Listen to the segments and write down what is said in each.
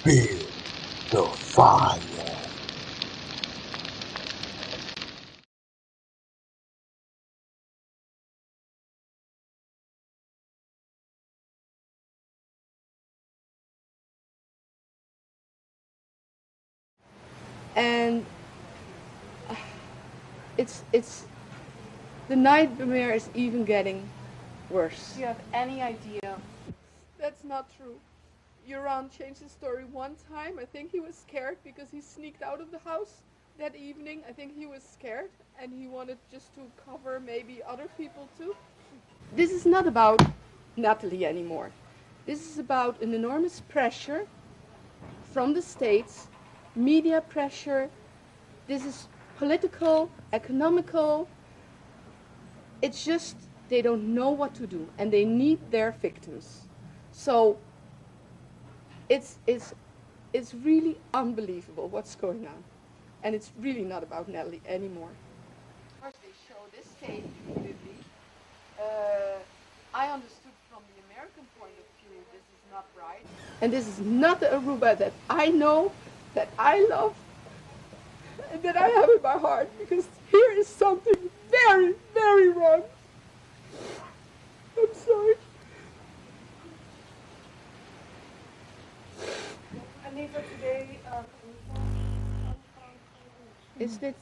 Feel the fire. And it's the nightmare is even getting worse. Do you have any idea? That's not true. Yoran changed his story one time. I think he was scared because he sneaked out of the house that evening. I think he was scared and he wanted just to cover maybe other people too. This is not about Natalee anymore. This is about an enormous pressure from the states, media pressure. This is political, economical. It's just they don't know what to do and they need their victims. So it's really unbelievable what's going on. And it's really not about Natalee anymore. First they show this tape vividly. I understood from the American point of view this is not right. And this is not the Aruba that I know, that I love, and that I have in my heart, because here is something very, very wrong. I'm sorry. Anita, today, Is dit,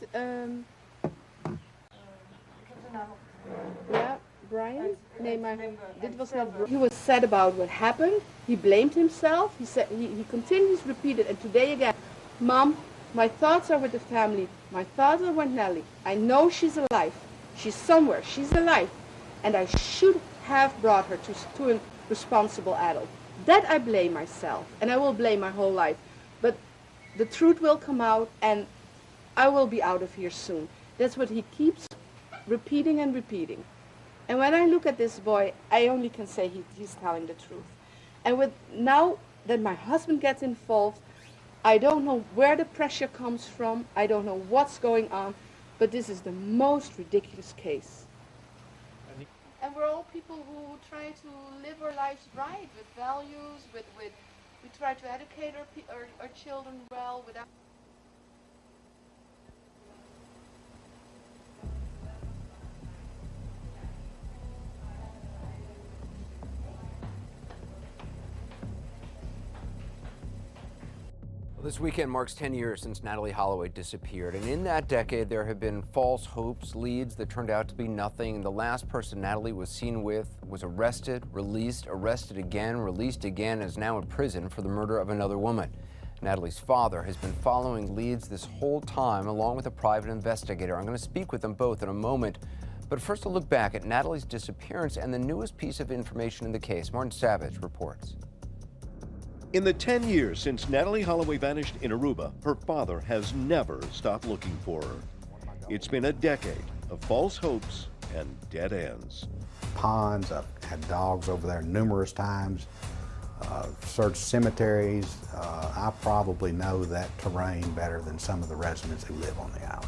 ja, Brian? Nee, maar dit was not. He was sad about what happened. He blamed himself. He said he continues repeated, and today again, Mom, my thoughts are with the family. My thoughts are with Natalee. I know she's alive. She's somewhere. She's alive, and I should have brought her to a responsible adult. That I blame myself, and I will blame my whole life. But the truth will come out, and I will be out of here soon. That's what he keeps repeating and repeating. And when I look at this boy, I only can say he's telling the truth. And with now that my husband gets involved, I don't know where the pressure comes from. I don't know what's going on, but this is the most ridiculous case. And we're all people who try to live our lives right, with values, we try to educate our children well without. This weekend marks 10 years since Natalee Holloway disappeared, and in that decade there have been false hopes, leads that turned out to be nothing. The last person Natalee was seen with was arrested, released, arrested again, released again, and is now in prison for the murder of another woman. Natalee's father has been following leads this whole time, along with a private investigator. I'm going to speak with them both in a moment. But first, a look back at Natalee's disappearance and the newest piece of information in the case. Martin Savage reports. In the 10 years since Natalee Holloway vanished in Aruba, her father has never stopped looking for her. It's been a decade of false hopes and dead ends. Ponds, I've had dogs over there numerous times, searched cemeteries. I probably know that terrain better than some of the residents who live on the island.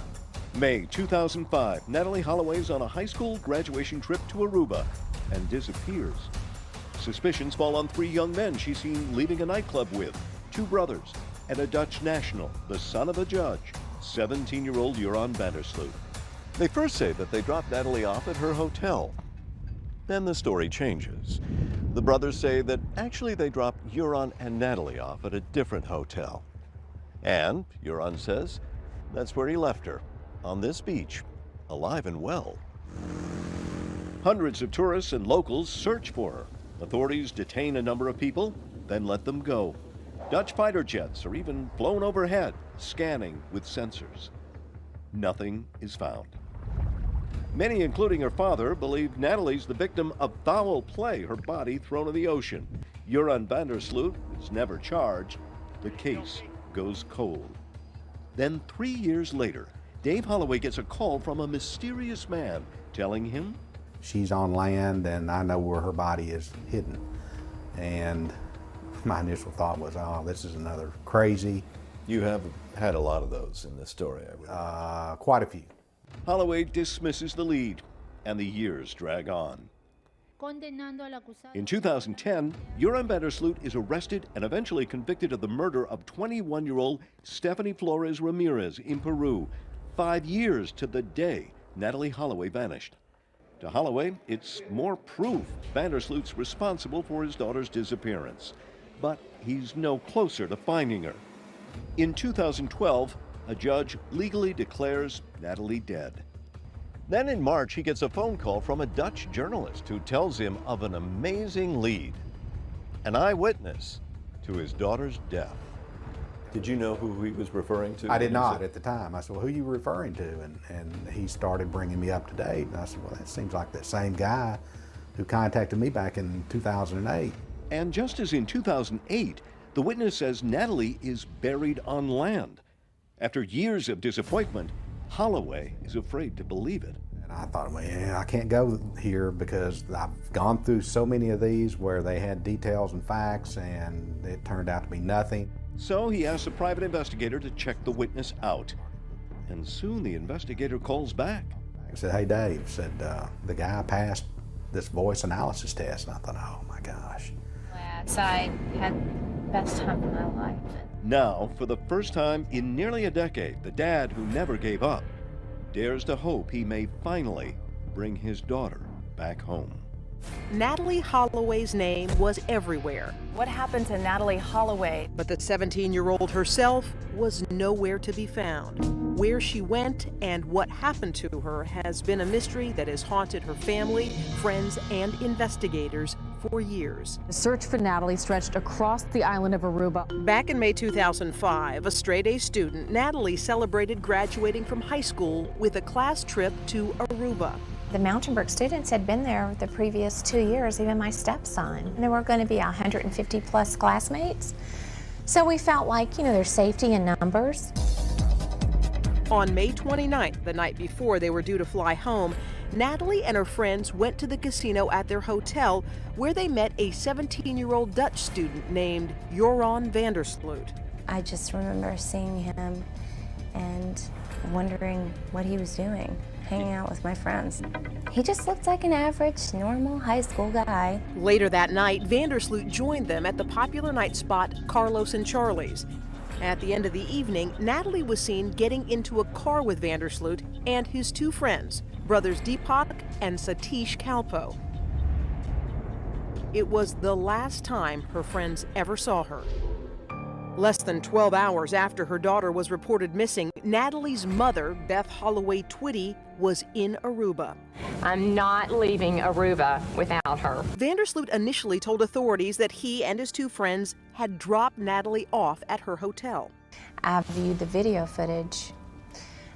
May 2005, Natalee Holloway's on a high school graduation trip to Aruba and disappears. Suspicions fall on 3 young men she's seen leaving a nightclub with, 2 brothers, and a Dutch national, the son of a judge, 17-year-old Joran Vandersloot. They first say that they dropped Natalee off at her hotel. Then the story changes. The brothers say that actually they dropped Joran and Natalee off at a different hotel. And Joran says that's where he left her, on this beach, alive and well. Hundreds of tourists and locals search for her. Authorities detain a number of people, then let them go. Dutch fighter jets are even flown overhead, scanning with sensors. Nothing is found. Many, including her father, believe Natalee's the victim of foul play, her body thrown in the ocean. Joran Vandersloot is never charged. The case goes cold. Then 3 years later, Dave Holloway gets a call from a mysterious man telling him She's on land and I know where her body is hidden. And my initial thought was, oh, this is another crazy. You have had a lot of those in this story, I believe. Quite a few. Holloway dismisses the lead, and the years drag on. In 2010, Joran Vandersloot is arrested and eventually convicted of the murder of 21-year-old Stephanie Flores Ramirez in Peru, 5 years to the day Natalee Holloway vanished. To Holloway, it's more proof Vandersloot's responsible for his daughter's disappearance. But he's no closer to finding her. In 2012, a judge legally declares Natalee dead. Then in March, he gets a phone call from a Dutch journalist who tells him of an amazing lead, an eyewitness to his daughter's death. Did you know who he was referring to? I did not at the time. I said, well, who are you referring to? And he started bringing me up to date. And I said, well, that seems like that same guy who contacted me back in 2008. And just as in 2008, the witness says Natalee is buried on land. After years of disappointment, Holloway is afraid to believe it. And I thought, well, I can't go here because I've gone through so many of these where they had details and facts and it turned out to be nothing. So he asks a private investigator to check the witness out. And soon the investigator calls back. I said, hey, Dave, said, the guy passed this voice analysis test. And I thought, oh my gosh. I had the best time of my life. Now, for the first time in nearly a decade, the dad who never gave up dares to hope he may finally bring his daughter back home. Natalee Holloway's name was everywhere. What happened to Natalee Holloway? But the 17-year-old herself was nowhere to be found. Where she went and what happened to her has been a mystery that has haunted her family, friends, and investigators for years. The search for Natalee stretched across the island of Aruba. Back in May 2005, a straight-A student, Natalee celebrated graduating from high school with a class trip to Aruba. The Mountainburg students had been there the previous 2 years, even my stepson. And there were going to be 150 plus classmates. So we felt like, there's safety in numbers. On May 29th, the night before they were due to fly home, Natalee and her friends went to the casino at their hotel where they met a 17-year-old Dutch student named Joran Vandersloot. I just remember seeing him and wondering what he was doing, hanging out with my friends. He just looked like an average, normal high school guy. Later that night, Vandersloot joined them at the popular night spot Carlos and Charlie's. At the end of the evening, Natalee was seen getting into a car with Vandersloot and his two friends, brothers Deepak and Satish Kalpo. It was the last time her friends ever saw her. Less than 12 hours after her daughter was reported missing, Natalee's mother, Beth Holloway Twitty, was in Aruba. I'm not leaving Aruba without her. Vandersloot initially told authorities that he and his two friends had dropped Natalee off at her hotel. I viewed the video footage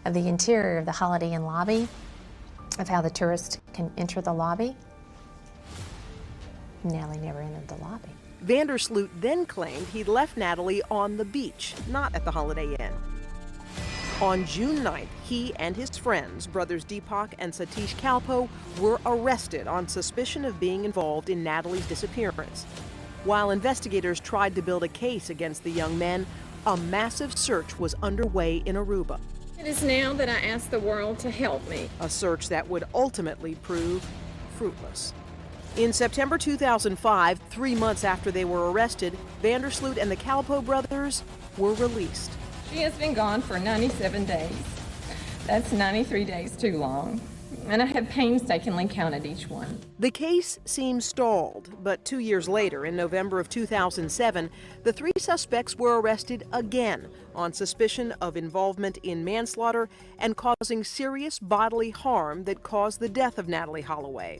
of the interior of the Holiday Inn lobby, of how the tourists can enter the lobby. Natalee never entered the lobby. Vandersloot then claimed he'd left Natalee on the beach, not at the Holiday Inn. On June 9th, he and his friends, brothers Deepak and Satish Kalpo, were arrested on suspicion of being involved in Natalee's disappearance. While investigators tried to build a case against the young men, a massive search was underway in Aruba. It is now that I ask the world to help me. A search that would ultimately prove fruitless. In September 2005, 3 months after they were arrested, Vandersloot and the Kalpo brothers were released. She has been gone for 97 days. That's 93 days too long, and I have painstakingly counted each one. The case seems stalled, but 2 years later, in November of 2007, the three suspects were arrested again on suspicion of involvement in manslaughter and causing serious bodily harm that caused the death of Natalee Holloway.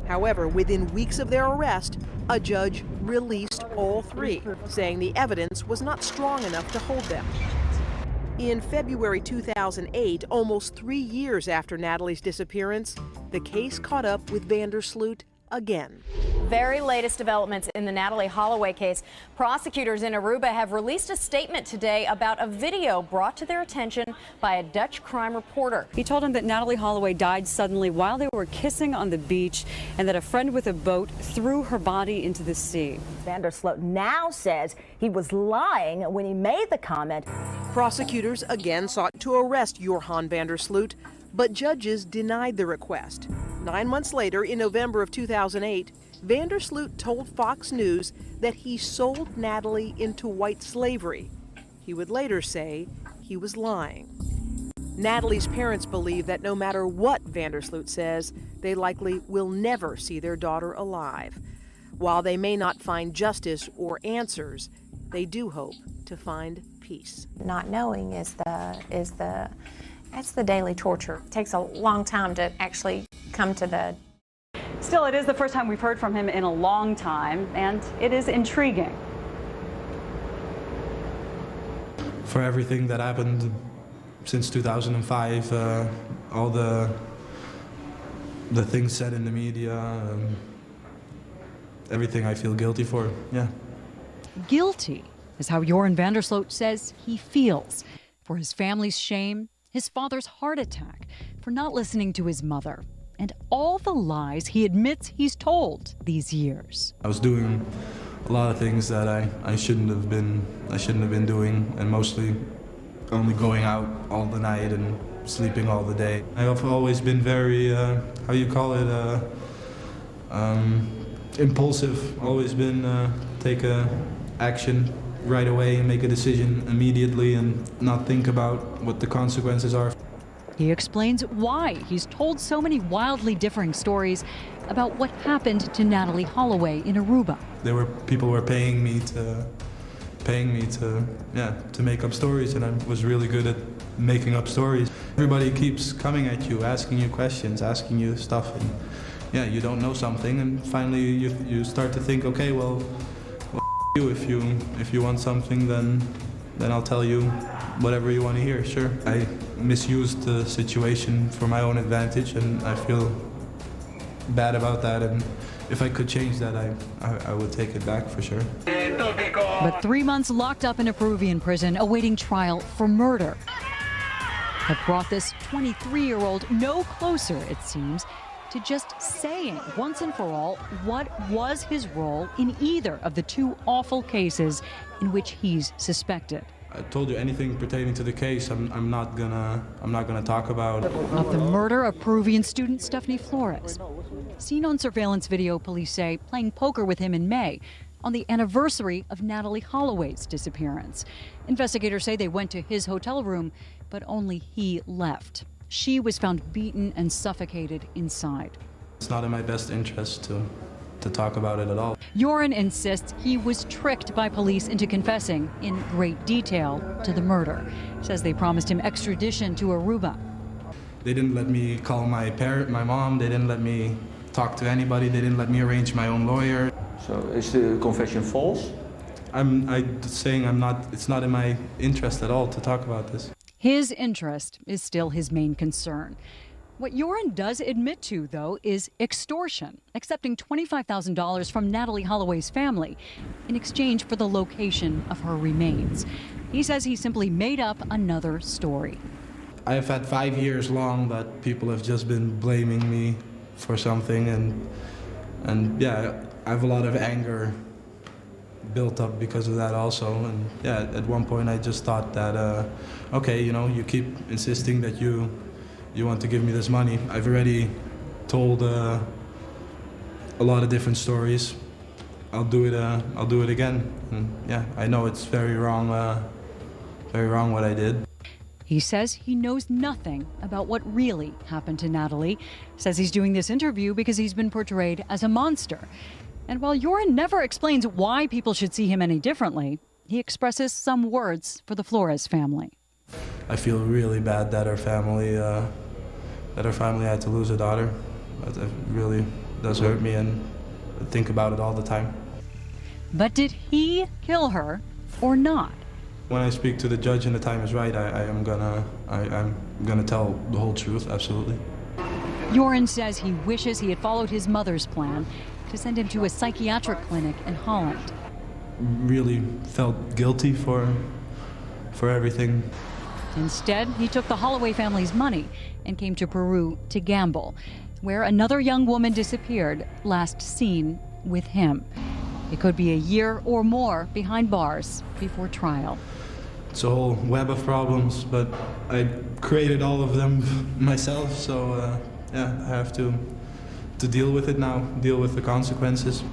However, within weeks of their arrest, a judge released all three, saying the evidence was not strong enough to hold them. In February 2008, almost 3 years after Natalee's disappearance, the case caught up with Vandersloot again. Very latest developments in the Natalee Holloway case. Prosecutors in Aruba have released a statement today about a video brought to their attention by a Dutch crime reporter. He told him that Natalee Holloway died suddenly while they were kissing on the beach and that a friend with a boat threw her body into the sea. Vandersloot now says he was lying when he made the comment. Prosecutors again sought to arrest Joran Vandersloot, but judges denied the request. 9 months later, in November of 2008, Vandersloot told Fox News that he sold Natalee into white slavery. He would later say he was lying. Natalee's parents believe that no matter what Vandersloot says, they likely will never see their daughter alive. While they may not find justice or answers, they do hope to find peace. Not knowing is the daily torture. It takes a long time to actually come to the. Still, it is the first time we've heard from him in a long time, and it is intriguing. For everything that happened since 2005, all the things said in the media, everything I feel guilty for, yeah. Guilty is how Joran Vandersloot says he feels. For his family's shame, his father's heart attack, for not listening to his mother, and all the lies he admits he's told these years. I was doing a lot of things that I shouldn't have been doing, and mostly only going out all the night and sleeping all the day. I've always been very, how you call it, impulsive. Always been take action right away and make a decision immediately and not think about what the consequences are. He explains why he's told so many wildly differing stories about what happened to Natalee Holloway in Aruba. People were paying me to make up stories, and I was really good at making up stories. Everybody keeps coming at you, asking you questions, asking you stuff, and yeah, you don't know something, and finally you start to think, okay, well, if you want something, then I'll tell you whatever you want to hear, sure. I misused the situation for my own advantage, and I feel bad about that, and if I could change that, I would take it back for sure. But 3 months locked up in a Peruvian prison awaiting trial for murder have brought this 23-year-old no closer, it seems, to just saying once and for all what was his role in either of the two awful cases in which he's suspected. I told you anything pertaining to the case, I'm not gonna talk about. Of the murder of Peruvian student Stephanie Flores, seen on surveillance video, police say, playing poker with him in May on the anniversary of Natalee Holloway's disappearance. Investigators say they went to his hotel room, but only he left. She was found beaten and suffocated inside. It's not in my best interest to talk about it at all. Joran insists he was tricked by police into confessing in great detail to the murder. Says they promised him extradition to Aruba. They didn't let me call my mom, they didn't let me talk to anybody, they didn't let me arrange my own lawyer. So is the confession false? I'm saying it's not in my interest at all to talk about this. His interest is still his main concern. What Joran does admit to, though, is extortion, accepting $25,000 from Natalee Holloway's family in exchange for the location of her remains. He says he simply made up another story. I have had 5 years long that people have just been blaming me for something, and yeah, I have a lot of anger built up because of that also. And yeah, at one point I just thought that, okay, you keep insisting that you want to give me this money. I've already told a lot of different stories. I'll do it again. And yeah, I know it's very wrong what I did. He says he knows nothing about what really happened to Natalee. Says he's doing this interview because he's been portrayed as a monster. And while Joran never explains why people should see him any differently, he expresses some words for the Flores family. I feel really bad that our family had to lose a daughter. It really does hurt me, and I think about it all the time. But did he kill her or not? When I speak to the judge and the time is right, I'm gonna tell the whole truth, absolutely. Joran says he wishes he had followed his mother's plan to send him to a psychiatric clinic in Holland. Really felt guilty for everything. Instead, he took the Holloway family's money and came to Peru to gamble, where another young woman disappeared, last seen with him. It could be a year or more behind bars before trial. It's a whole web of problems, but I created all of them myself, so yeah, I have to to deal with it now, deal with the consequences.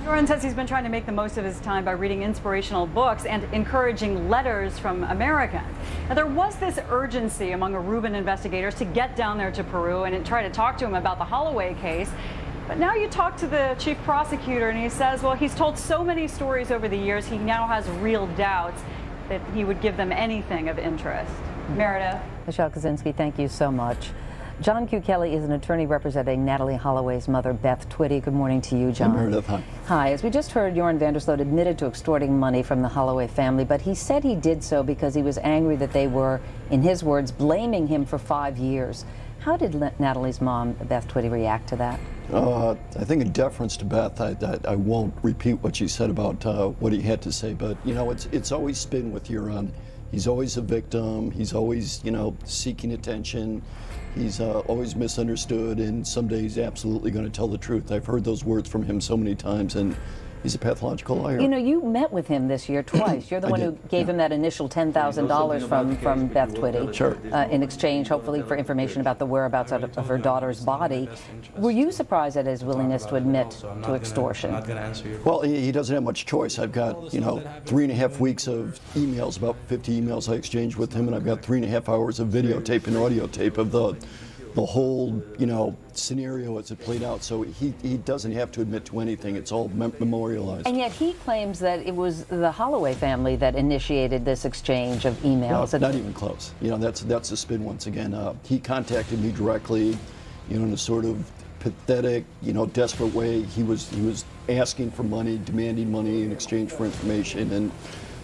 Joran says he's been trying to make the most of his time by reading inspirational books and encouraging letters from Americans. Now, there was this urgency among Aruban investigators to get down there to Peru and try to talk to him about the Holloway case. But now you talk to the chief prosecutor and he says, well, he's told so many stories over the years, he now has real doubts that he would give them anything of interest. Meredith. Michelle Kaczynski, thank you so much. John Q. Kelly is an attorney representing Natalee Holloway's mother, Beth Twitty. Good morning to you, John. Meredith, hi. Hi. As we just heard, Joran Vandersloot admitted to extorting money from the Holloway family, but he said he did so because he was angry that they were, in his words, blaming him for 5 years. How did Natalee's mom, Beth Twitty, react to that? I think in deference to Beth, I won't repeat what she said about what he had to say, but, you know, it's always been with Joran. He's always a victim. He's always, you know, seeking attention. He's always misunderstood, and someday he's absolutely going to tell the truth. I've heard those words from him so many times, and he's a pathological liar. You know, you met with him this year twice. You're the one who gave him that initial $10,000 from Beth Twitty. Sure. In exchange, hopefully, for information about the whereabouts of her daughter's body. Were you surprised at his willingness to admit to extortion? Well, he doesn't have much choice. I've got, you know, 3.5 weeks of emails, about 50 emails I exchanged with him, and I've got 3.5 hours of videotape and audio tape of the whole, you know, scenario as it played out. So he doesn't have to admit to anything. It's all memorialized. And yet he claims that it was the Holloway family that initiated this exchange of emails. No, not even close. You know, that's a spin once again. He contacted me directly, you know, in a sort of pathetic, you know, desperate way. He was asking for money, demanding money in exchange for information, and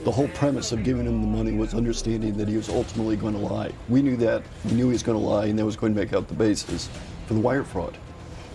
the whole premise of giving him the money was understanding that he was ultimately going to lie. We knew that. We knew he was going to lie, and that was going to make out the basis for the wire fraud.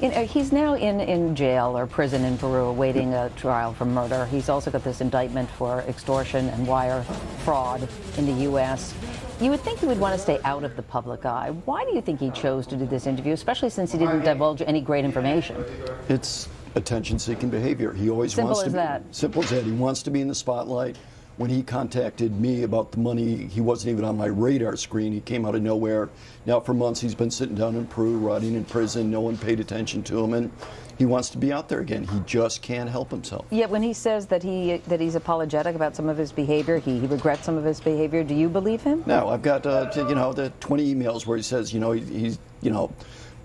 You know, he's now in jail or prison in Peru awaiting a trial for murder. He's also got this indictment for extortion and wire fraud in the U.S. You would think he would want to stay out of the public eye. Why do you think he chose to do this interview, especially since he didn't divulge any great information? It's attention-seeking behavior. He always wants to be. Simple as that. He wants to be in the spotlight. When he contacted me about the money, he wasn't even on my radar screen. He came out of nowhere. Now for months he's been sitting down in Peru, rotting in prison. No one paid attention to him, and he wants to be out there again. He just can't help himself. Yet when he says that he's apologetic about some of his behavior, he regrets some of his behavior, do you believe him? No, I've got you know, the 20 emails where he says, you know, he's you know,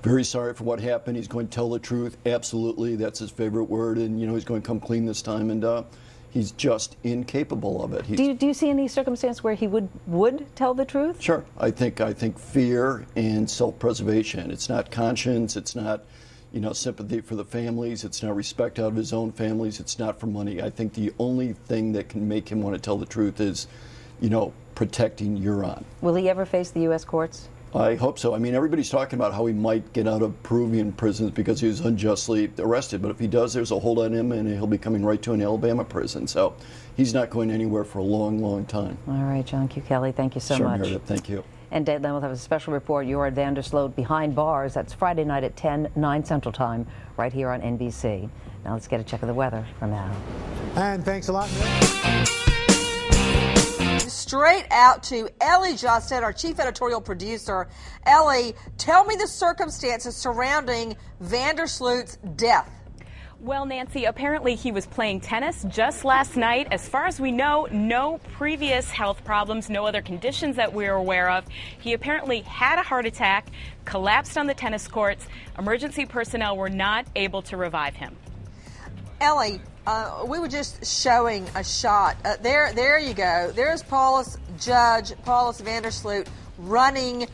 very sorry for what happened. He's going to tell the truth. Absolutely, that's his favorite word, and you know, he's going to come clean this time, and he's just incapable of it. Do you see any circumstance where he would tell the truth? Sure. I think fear and self-preservation. It's not conscience. It's not, you know, sympathy for the families. It's not respect out of his own families. It's not for money. I think the only thing that can make him want to tell the truth is, you know, protecting Joran. Will he ever face the U.S. courts? I hope so. I mean, everybody's talking about how he might get out of Peruvian prisons because he was unjustly arrested. But if he does, there's a hold on him, and he'll be coming right to an Alabama prison. So he's not going anywhere for a long, long time. All right, John Q. Kelly, thank you so Sure, much. Meredith, thank you. And then we'll have a special report, Joran Vandersloot behind bars. That's Friday night at 10, 9 Central Time, right here on NBC. Now let's get a check of the weather from Al. And thanks a lot. Straight out to Ellie Jostet, our chief editorial producer. Ellie, tell me the circumstances surrounding Vandersloot's death. Well, Nancy, apparently he was playing tennis just last night. As far as we know, no previous health problems, no other conditions that we're aware of. He apparently had a heart attack, collapsed on the tennis courts. Emergency personnel were not able to revive him. Ellie, we were just showing a shot. There you go. There's Judge Paulus Vandersloot running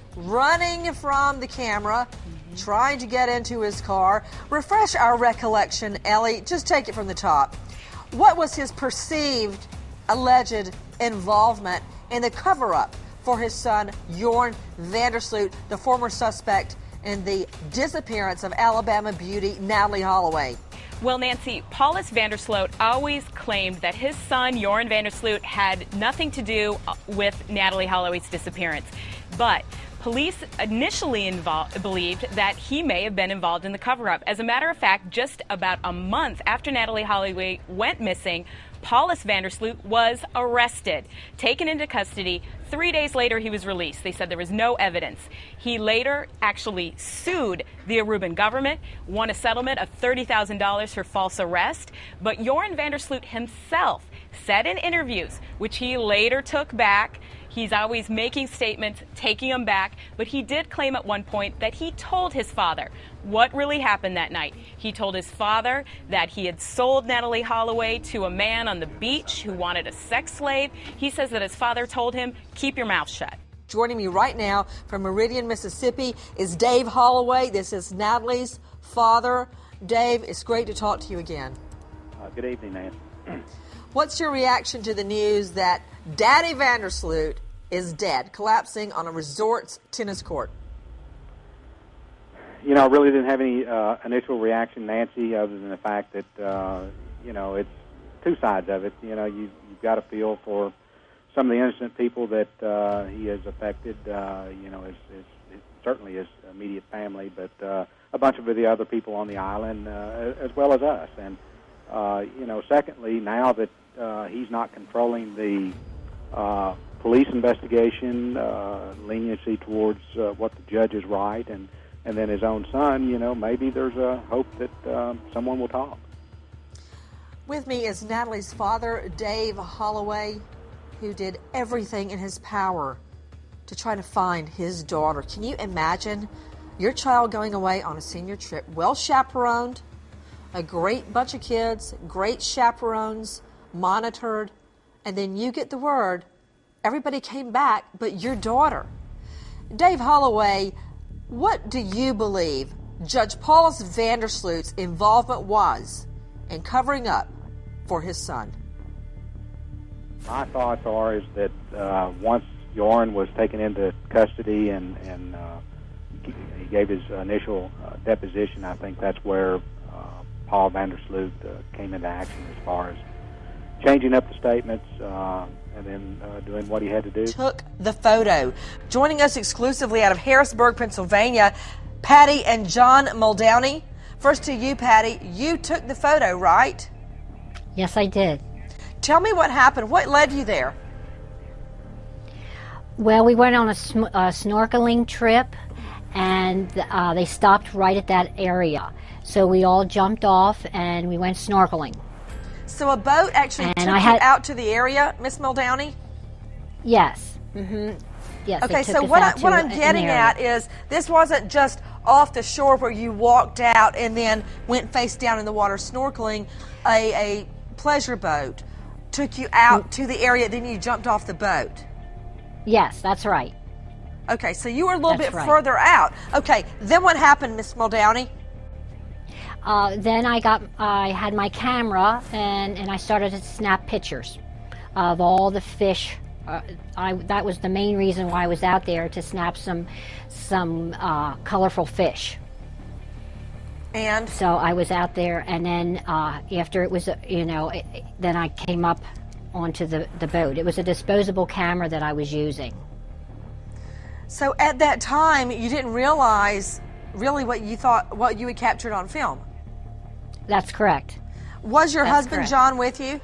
from the camera, trying to get into his car. Refresh our recollection, Ellie. Just take it from the top. What was his perceived, alleged involvement in the cover-up for his son, Joran Vandersloot, the former suspect in the disappearance of Alabama beauty Natalee Holloway? Well, Nancy, Paulus Vandersloot always claimed that his son, Joran Vandersloot, had nothing to do with Natalee Holloway's disappearance. But police initially believed that he may have been involved in the cover-up. As a matter of fact, just about a month after Natalee Holloway went missing, Paulus Vandersloot was arrested, taken into custody, 3 days later, he was released. They said there was no evidence. He later actually sued the Aruban government, won a settlement of $30,000 for false arrest. But Joran van der Sloot himself said in interviews, which he later took back, he's always making statements, taking them back, but he did claim at one point that he told his father what really happened that night. He told his father that he had sold Natalee Holloway to a man on the beach who wanted a sex slave. He says that his father told him, keep your mouth shut. Joining me right now from Meridian, Mississippi is Dave Holloway. This is Natalee's father. Dave, it's great to talk to you again. Good evening, Nancy. What's your reaction to the news that Daddy van der Sloot is dead, collapsing on a resort's tennis court? You know, I really didn't have any initial reaction, Nancy, other than the fact that, you know, it's two sides of it. You know, you've got to feel for some of the innocent people that he has affected, you know, certainly his immediate family, but a bunch of the other people on the island, as well as us. And, you know, secondly, now that he's not controlling the police investigation, leniency towards what the judge is right, and then his own son, you know, maybe there's a hope that someone will talk. With me is Natalee's father, Dave Holloway, who did everything in his power to try to find his daughter. Can you imagine your child going away on a senior trip, well chaperoned, a great bunch of kids, great chaperones, monitored, and then you get the word, everybody came back but your daughter. Dave Holloway, what do you believe Judge Paulus van der Sloot's involvement was in covering up for his son? My thoughts are is that once Joran was taken into custody and he gave his initial deposition, I think that's where Paul van der Sloot came into action as far as changing up the statements and then doing what he had to do. Took the photo. Joining us exclusively out of Harrisburg, Pennsylvania, Patty and John Muldowney. First to you, Patty. You took the photo, right? Yes, I did. Tell me what happened. What led you there? Well, we went on a snorkeling trip, and they stopped right at that area. So we all jumped off, and we went snorkeling. So a boat actually took you out to the area, Miss Muldowney? Yes. Mm-hmm. Yes. Okay, so what I'm getting at is this wasn't just off the shore where you walked out and then went face down in the water snorkeling. A pleasure boat took you out to the area, then you jumped off the boat. Yes, that's right. Okay, so you were a little bit further out. Okay, then what happened, Miss Muldowney? Then I had my camera and I started to snap pictures of all the fish. That was the main reason why I was out there, to snap some colorful fish. And so I was out there, and then after it was, then I came up onto the boat. It was a disposable camera that I was using. So at that time, you didn't realize really what you had captured on film. That's correct. Was your husband, John, with you?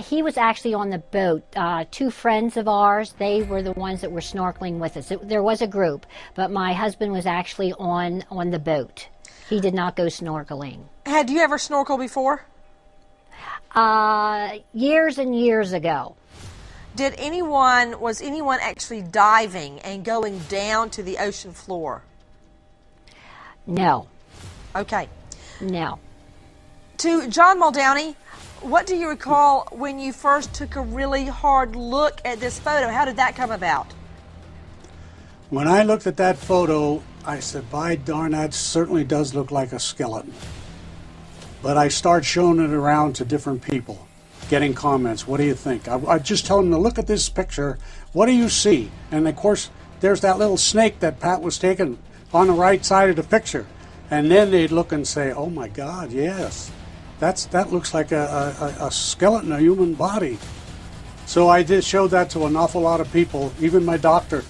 He was actually on the boat. Two friends of ours, they were the ones that were snorkeling with us. There was a group, but my husband was actually on the boat. He did not go snorkeling. Had you ever snorkeled before? Years and years ago. Was anyone actually diving and going down to the ocean floor? No. Okay. No. To John Muldowney, what do you recall when you first took a really hard look at this photo? How did that come about? When I looked at that photo, I said, by darn, that certainly does look like a skeleton. But I started showing it around to different people, getting comments. What do you think? I just tell them to look at this picture. What do you see? And of course, there's that little snake that Pat was taking on the right side of the picture. And then they'd look and say, oh my God, yes. That looks like a skeleton, a human body. So I did show that to an awful lot of people, even my doctor,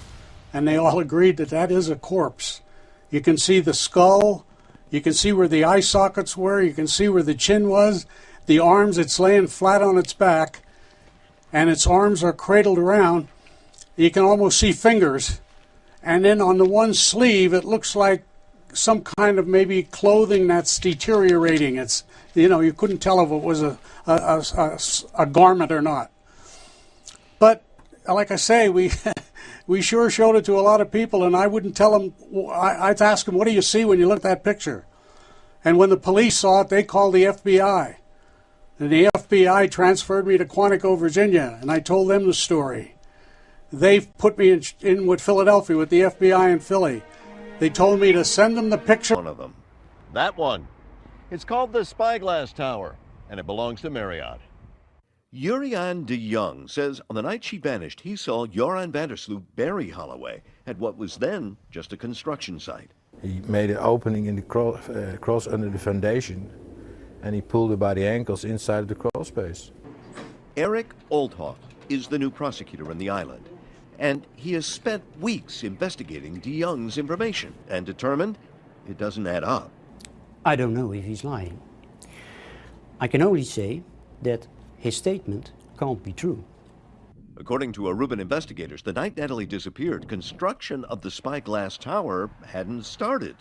and they all agreed that that is a corpse. You can see the skull, you can see where the eye sockets were, you can see where the chin was, the arms, it's laying flat on its back, and its arms are cradled around. You can almost see fingers. And then on the one sleeve, it looks like some kind of maybe clothing that's deteriorating. It's, you know, you couldn't tell if it was a garment or not. But like I say, we sure showed it to a lot of people, and I wouldn't tell them. I'd ask them, what do you see when you look at that picture? And when the police saw it, they called the FBI. And the FBI transferred me to Quantico, Virginia, and I told them the story. They put me in with Philadelphia, with the FBI in Philly. They told me to send them the picture. One of them. That one. It's called the Spyglass Tower, and it belongs to Marriott. Juriaan de Jong says on the night she vanished, he saw Joran van der Sloot bury Holloway at what was then just a construction site. He made an opening in the cross under the foundation, and he pulled her by the ankles inside the crawl space. Eric Oldhoff is the new prosecutor in the island, and he has spent weeks investigating de Jong's information and determined it doesn't add up. I don't know if he's lying. I can only say that his statement can't be true. According to Aruban investigators, the night Natalee disappeared, construction of the Spyglass Tower hadn't started.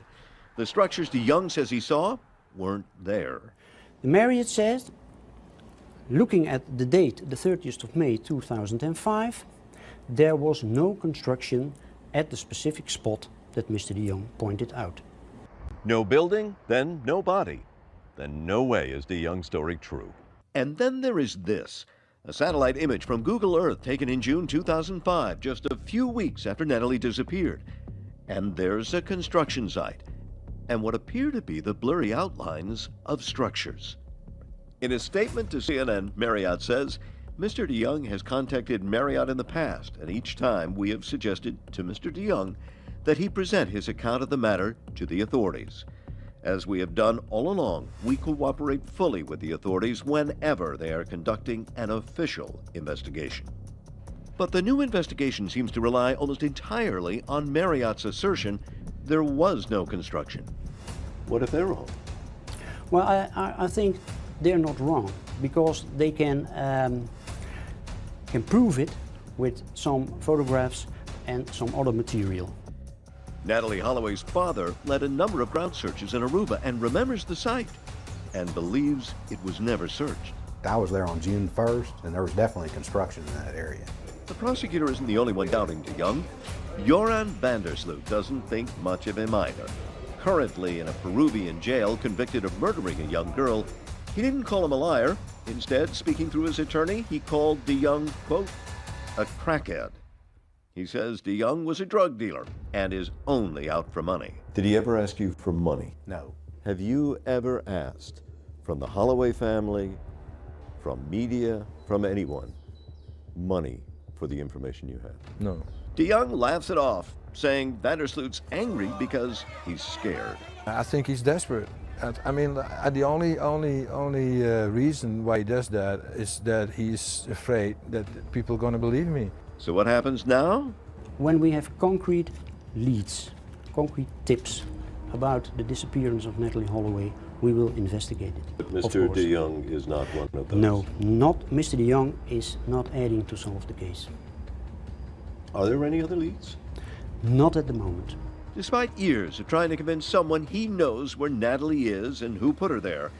The structures de Jong says he saw weren't there. The Marriott says, looking at the date, the 30th of May 2005, there was no construction at the specific spot that Mr. de Jong pointed out. No building, then no body. Then no way is de Jong's story true. And then there is this, a satellite image from Google Earth taken in June 2005, just a few weeks after Natalee disappeared. And there's a construction site, and what appear to be the blurry outlines of structures. In a statement to CNN, Marriott says, Mr. de Jong has contacted Marriott in the past, and each time we have suggested to Mr. de Jong that he present his account of the matter to the authorities. As we have done all along, we cooperate fully with the authorities whenever they are conducting an official investigation. But the new investigation seems to rely almost entirely on Marriott's assertion there was no construction. What if they're wrong? Well, I think they're not wrong, because they can prove it with some photographs and some other material. Natalee Holloway's father led a number of ground searches in Aruba and remembers the site and believes it was never searched. I was there on June 1st, and there was definitely construction in that area. The prosecutor isn't the only one doubting de Jong. Joran van der Sloot doesn't think much of him either. Currently in a Peruvian jail convicted of murdering a young girl, he didn't call him a liar. Instead, speaking through his attorney, he called de Jong, quote, a crackhead. He says de Jong was a drug dealer and is only out for money. Did he ever ask you for money? No. Have you ever asked from the Holloway family, from media, from anyone, money for the information you have? No. De Jong laughs it off, saying van der Sloot's angry because he's scared. I think he's desperate. I mean, the only reason why he does that is that he's afraid that people are going to believe me. So what happens now? When we have concrete leads, concrete tips about the disappearance of Natalee Holloway, we will investigate it. But Mr. de Jong is not one of those? No, Mr. de Jong is not adding to solve the case. Are there any other leads? Not at the moment. Despite years of trying to convince someone he knows where Natalee is and who put her there,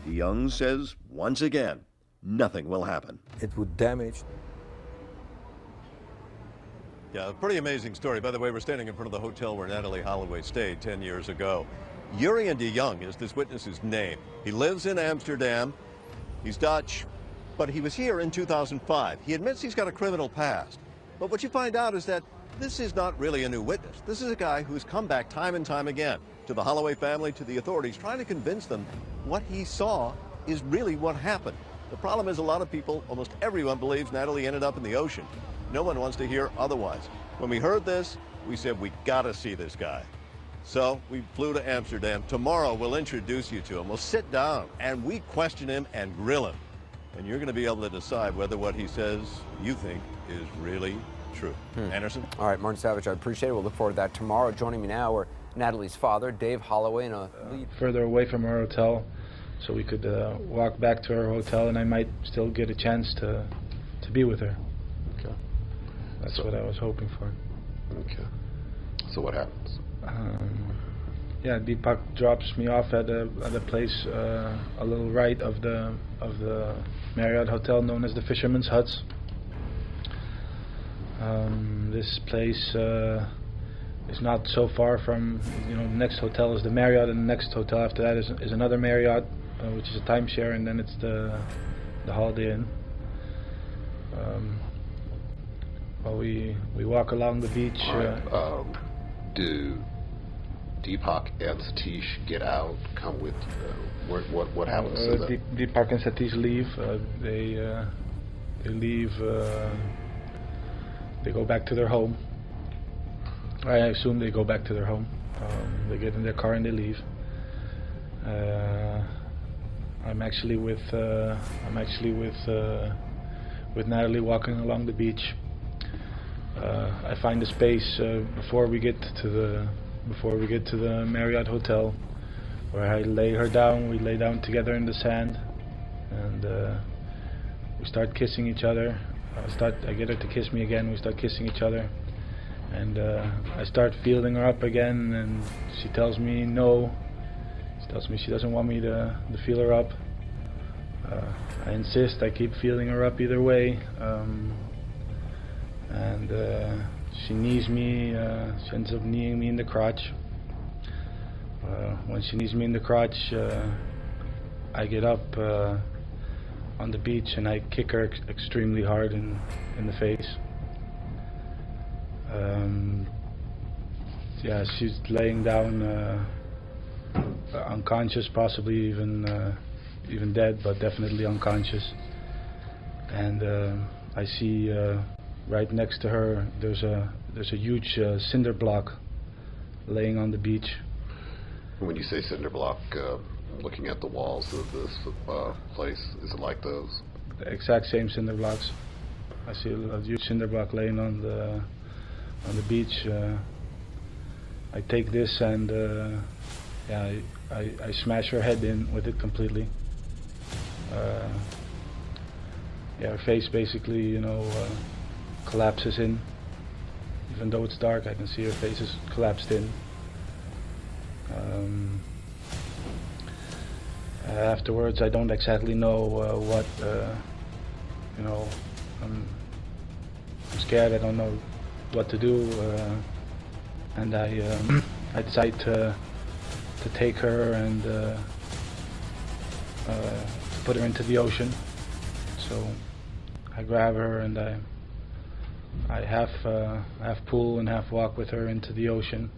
de Jong says once again, nothing will happen. It would damage. Yeah, a pretty amazing story. By the way, we're standing in front of the hotel where Natalee Holloway stayed 10 years ago. Juriaan de Jong is this witness's name. He lives in Amsterdam. He's Dutch, but he was here in 2005. He admits he's got a criminal past. But what you find out is that this is not really a new witness. This is a guy who's come back time and time again to the Holloway family, to the authorities, trying to convince them what he saw is really what happened. The problem is a lot of people, almost everyone, believes Natalee ended up in the ocean. No one wants to hear otherwise. When we heard this, we said, we gotta see this guy. So we flew to Amsterdam. Tomorrow we'll introduce you to him. We'll sit down and we question him and grill him. And you're gonna be able to decide whether what he says you think is really true. Anderson? All right, Martin Savage, I appreciate it. We'll look forward to that tomorrow. Joining me now are Natalee's father, Dave Holloway, and a lead. Further away from our hotel, so we could walk back to our hotel, and I might still get a chance to to be with her. Okay. That's what I was hoping for. Okay. So what happens? Yeah, Deepak drops me off at a place a little right of the Marriott hotel known as the Fisherman's Huts. This place is not so far from, the next hotel is the Marriott, and the next hotel after that is another Marriott, which is a timeshare, and then it's the Holiday Inn. Well, we walk along the beach. Do Deepak and Satish get out? Come with what happens? Deepak and Satish leave. They leave. They go back to their home. I assume they go back to their home. They get in their car and they leave. I'm actually with Natalee walking along the beach. I find a space before we get to the Marriott hotel, where I lay her down. We lay down together in the sand, and we start kissing each other. I get her to kiss me again. We start kissing each other, and I start feeling her up again. And she tells me no. She tells me she doesn't want me to feel her up. I insist. I keep feeling her up either way. And she knees me. She ends up kneeing me in the crotch. When she knees me in the crotch, I get up on the beach and I kick her extremely hard in the face. Yeah, she's laying down unconscious, possibly even dead, but definitely unconscious. And I see right next to her there's a huge cinder block laying on the beach. When you say cinder block, looking at the walls of this place, is it like those? The exact same cinder blocks. I see a huge cinder block laying on the beach. I take this and yeah, I smash her head in with it completely. Yeah, her face basically, collapses in. Even though it's dark, I can see her face is collapsed in. Afterwards, I don't exactly know what, I'm scared. I don't know what to do, and I decide to take her and to put her into the ocean. So I grab her and I half pull and half walk with her into the ocean.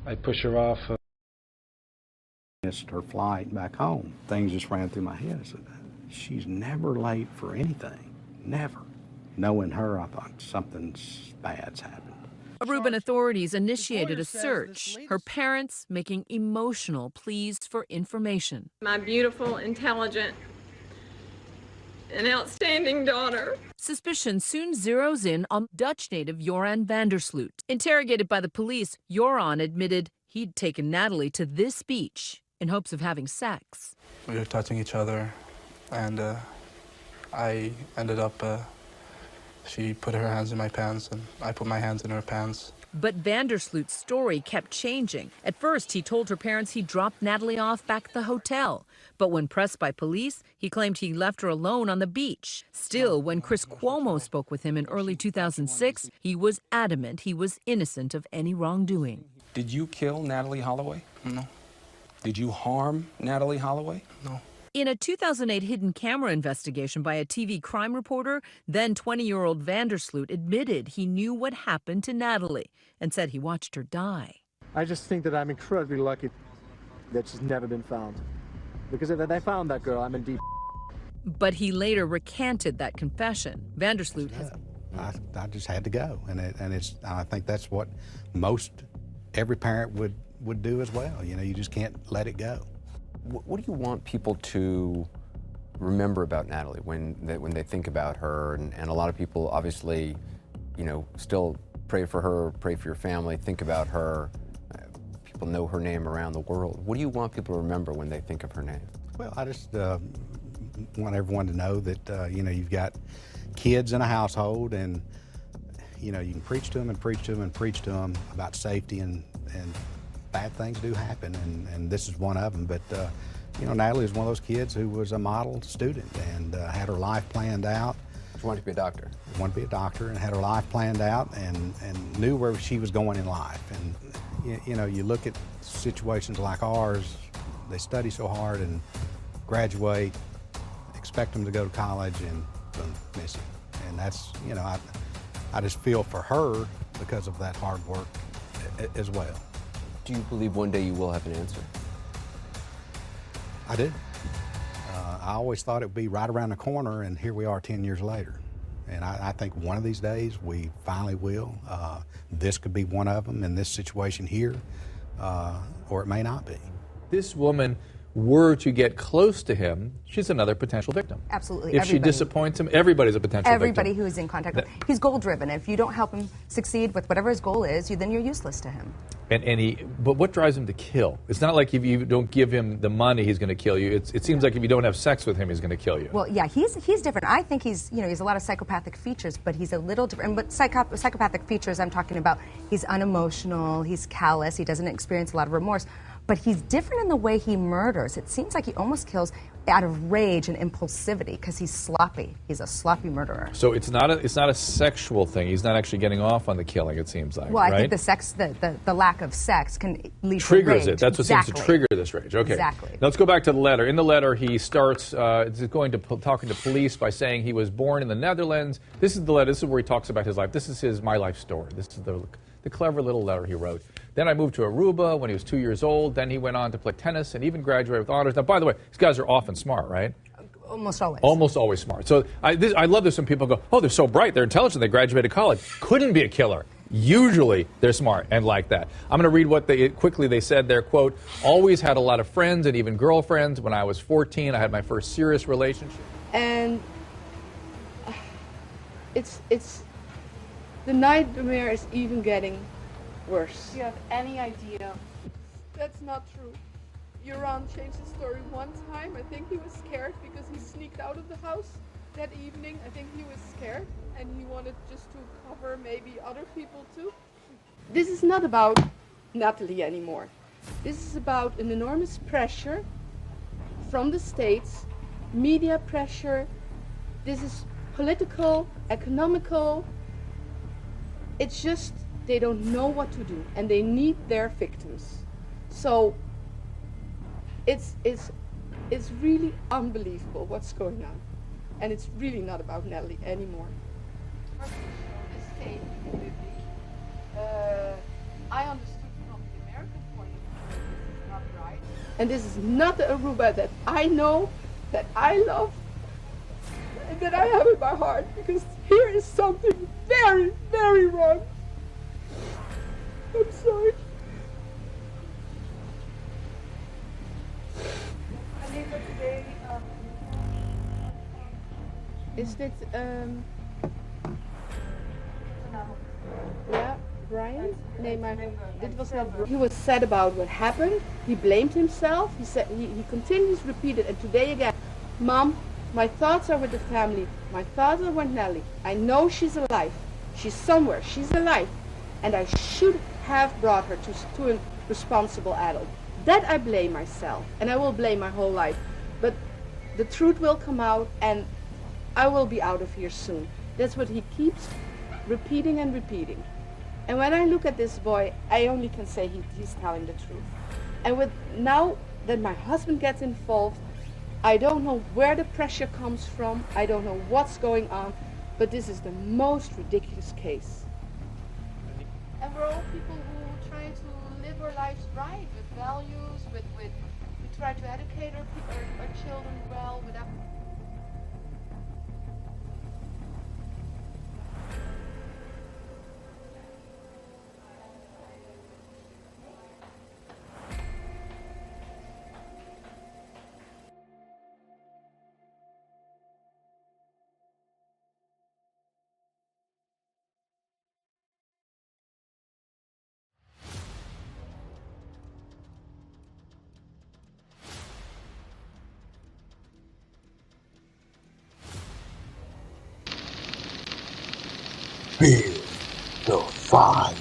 I push her off. Missed her flight back home. Things just ran through my head. I said, she's never late for anything. Never. Knowing her, I thought something bad's happened. Aruban authorities initiated a search, her parents making emotional pleas for information. My beautiful, intelligent, an outstanding daughter. Suspicion soon zeroes in on Dutch native Joran Vandersloot. Interrogated by the police, Joran admitted he'd taken Natalee to this beach in hopes of having sex. We were touching each other, and I ended up, she put her hands in my pants, and I put my hands in her pants. But Vandersloot's story kept changing. At first, he told her parents he dropped Natalee off back at the hotel. But when pressed by police, he claimed he left her alone on the beach. Still, when Chris Cuomo spoke with him in early 2006, he was adamant he was innocent of any wrongdoing. Did you kill Natalee Holloway? No. Did you harm Natalee Holloway? No. In a 2008 hidden camera investigation by a TV crime reporter, then 20-year-old Vandersloot admitted he knew what happened to Natalee and said he watched her die. I just think that I'm incredibly lucky that she's never been found. Because if they found that girl, I'm in deep. But he later recanted that confession. Vandersloot has... I just had to go, and I think that's what every parent would do as well. You just can't let it go. What do you want people to remember about Natalee when they think about her? And a lot of people obviously, still pray for her, pray for your family, think about her. People know her name around the world. What do you want people to remember when they think of her name? Well, I just want everyone to know that, you know, you've got kids in a household, and, you know, you can preach to them and preach to them and preach to them about safety, and bad things do happen, and this is one of them. But, you know, Natalee is one of those kids who was a model student and had her life planned out. She wanted to be a doctor. Wanted to be a doctor and had her life planned out, and knew where she was going in life. And, you know, you look at situations like ours, they study so hard and graduate, expect them to go to college, and boom, missing. And that's, you know, I just feel for her because of that hard work as well. Do you believe one day you will have an answer? I do. I always thought it would be right around the corner, and here we are 10 years later. And I think one of these days we finally will. This could be one of them in this situation here, or it may not be. This woman were to get close to him, she's another potential victim. Absolutely. If she disappoints him, everybody's a potential Everybody victim. who is in contact with him. He's goal-driven. If you don't help him succeed with whatever his goal is, then you're useless to him. But what drives him to kill? It's not like if you don't give him the money, he's going to kill you. It seems like if you don't have sex with him, he's going to kill you. Well, yeah, he's different. I think he's a lot of psychopathic features, but he's a little different. But psychopathic features, I'm talking about, he's unemotional, he's callous, he doesn't experience a lot of remorse. But he's different in the way he murders. It seems like he almost kills out of rage and impulsivity because he's sloppy. He's a sloppy murderer. So it's not a sexual thing. He's not actually getting off on the killing, it seems like. Well, I right? think the lack of sex can lead triggers to rage. it. That's what seems to trigger this rage. Okay. Exactly. Now let's go back to the letter. In the letter, he starts talking to police by saying he was born in the Netherlands. This is the letter. This is where he talks about his life. This is my life story. This is the clever little letter he wrote. Then I moved to Aruba when he was 2 years old. Then he went on to play tennis and even graduated with honors. Now, by the way, these guys are often smart, right? Almost always. Almost always smart. So I love this when people go, oh, they're so bright, they're intelligent, they graduated college. Couldn't be a killer. Usually they're smart and like that. I'm going to read what they said there. Quote, always had a lot of friends and even girlfriends. When I was 14, I had my first serious relationship. And it's the nightmare is even getting worse. Do you have any idea? That's not true. Yoran changed his story one time. I think he was scared because he sneaked out of the house that evening. I think he was scared and he wanted just to cover maybe other people too. This is not about Natalee anymore. This is about an enormous pressure from the States, media pressure. This is political, economical. It's just they don't know what to do and they need their victims. So it's really unbelievable what's going on. And it's really not about Natalee anymore. I understood from the American point of view, this is not right. And this is not the Aruba that I know, that I love, and that I have in my heart, because here is something very, very wrong. I'm sorry. Is dit, yeah, Brian? Nee, maar dit was not Brian. He was sad about what happened. He blamed himself. He said he continues to repeat it, and today again, Mom, my thoughts are with the family. My thoughts are with Nellie. I know she's alive. She's somewhere. She's alive, and I should have brought her to a responsible adult. That I blame myself, and I will blame my whole life. But the truth will come out, and I will be out of here soon. That's what he keeps repeating and repeating. And when I look at this boy, I only can say he's telling the truth. And with now that my husband gets involved, I don't know where the pressure comes from. I don't know what's going on, but this is the most ridiculous case. And we're all people who try to live our lives right, with values, we try to educate our children well, without. Fear the fire.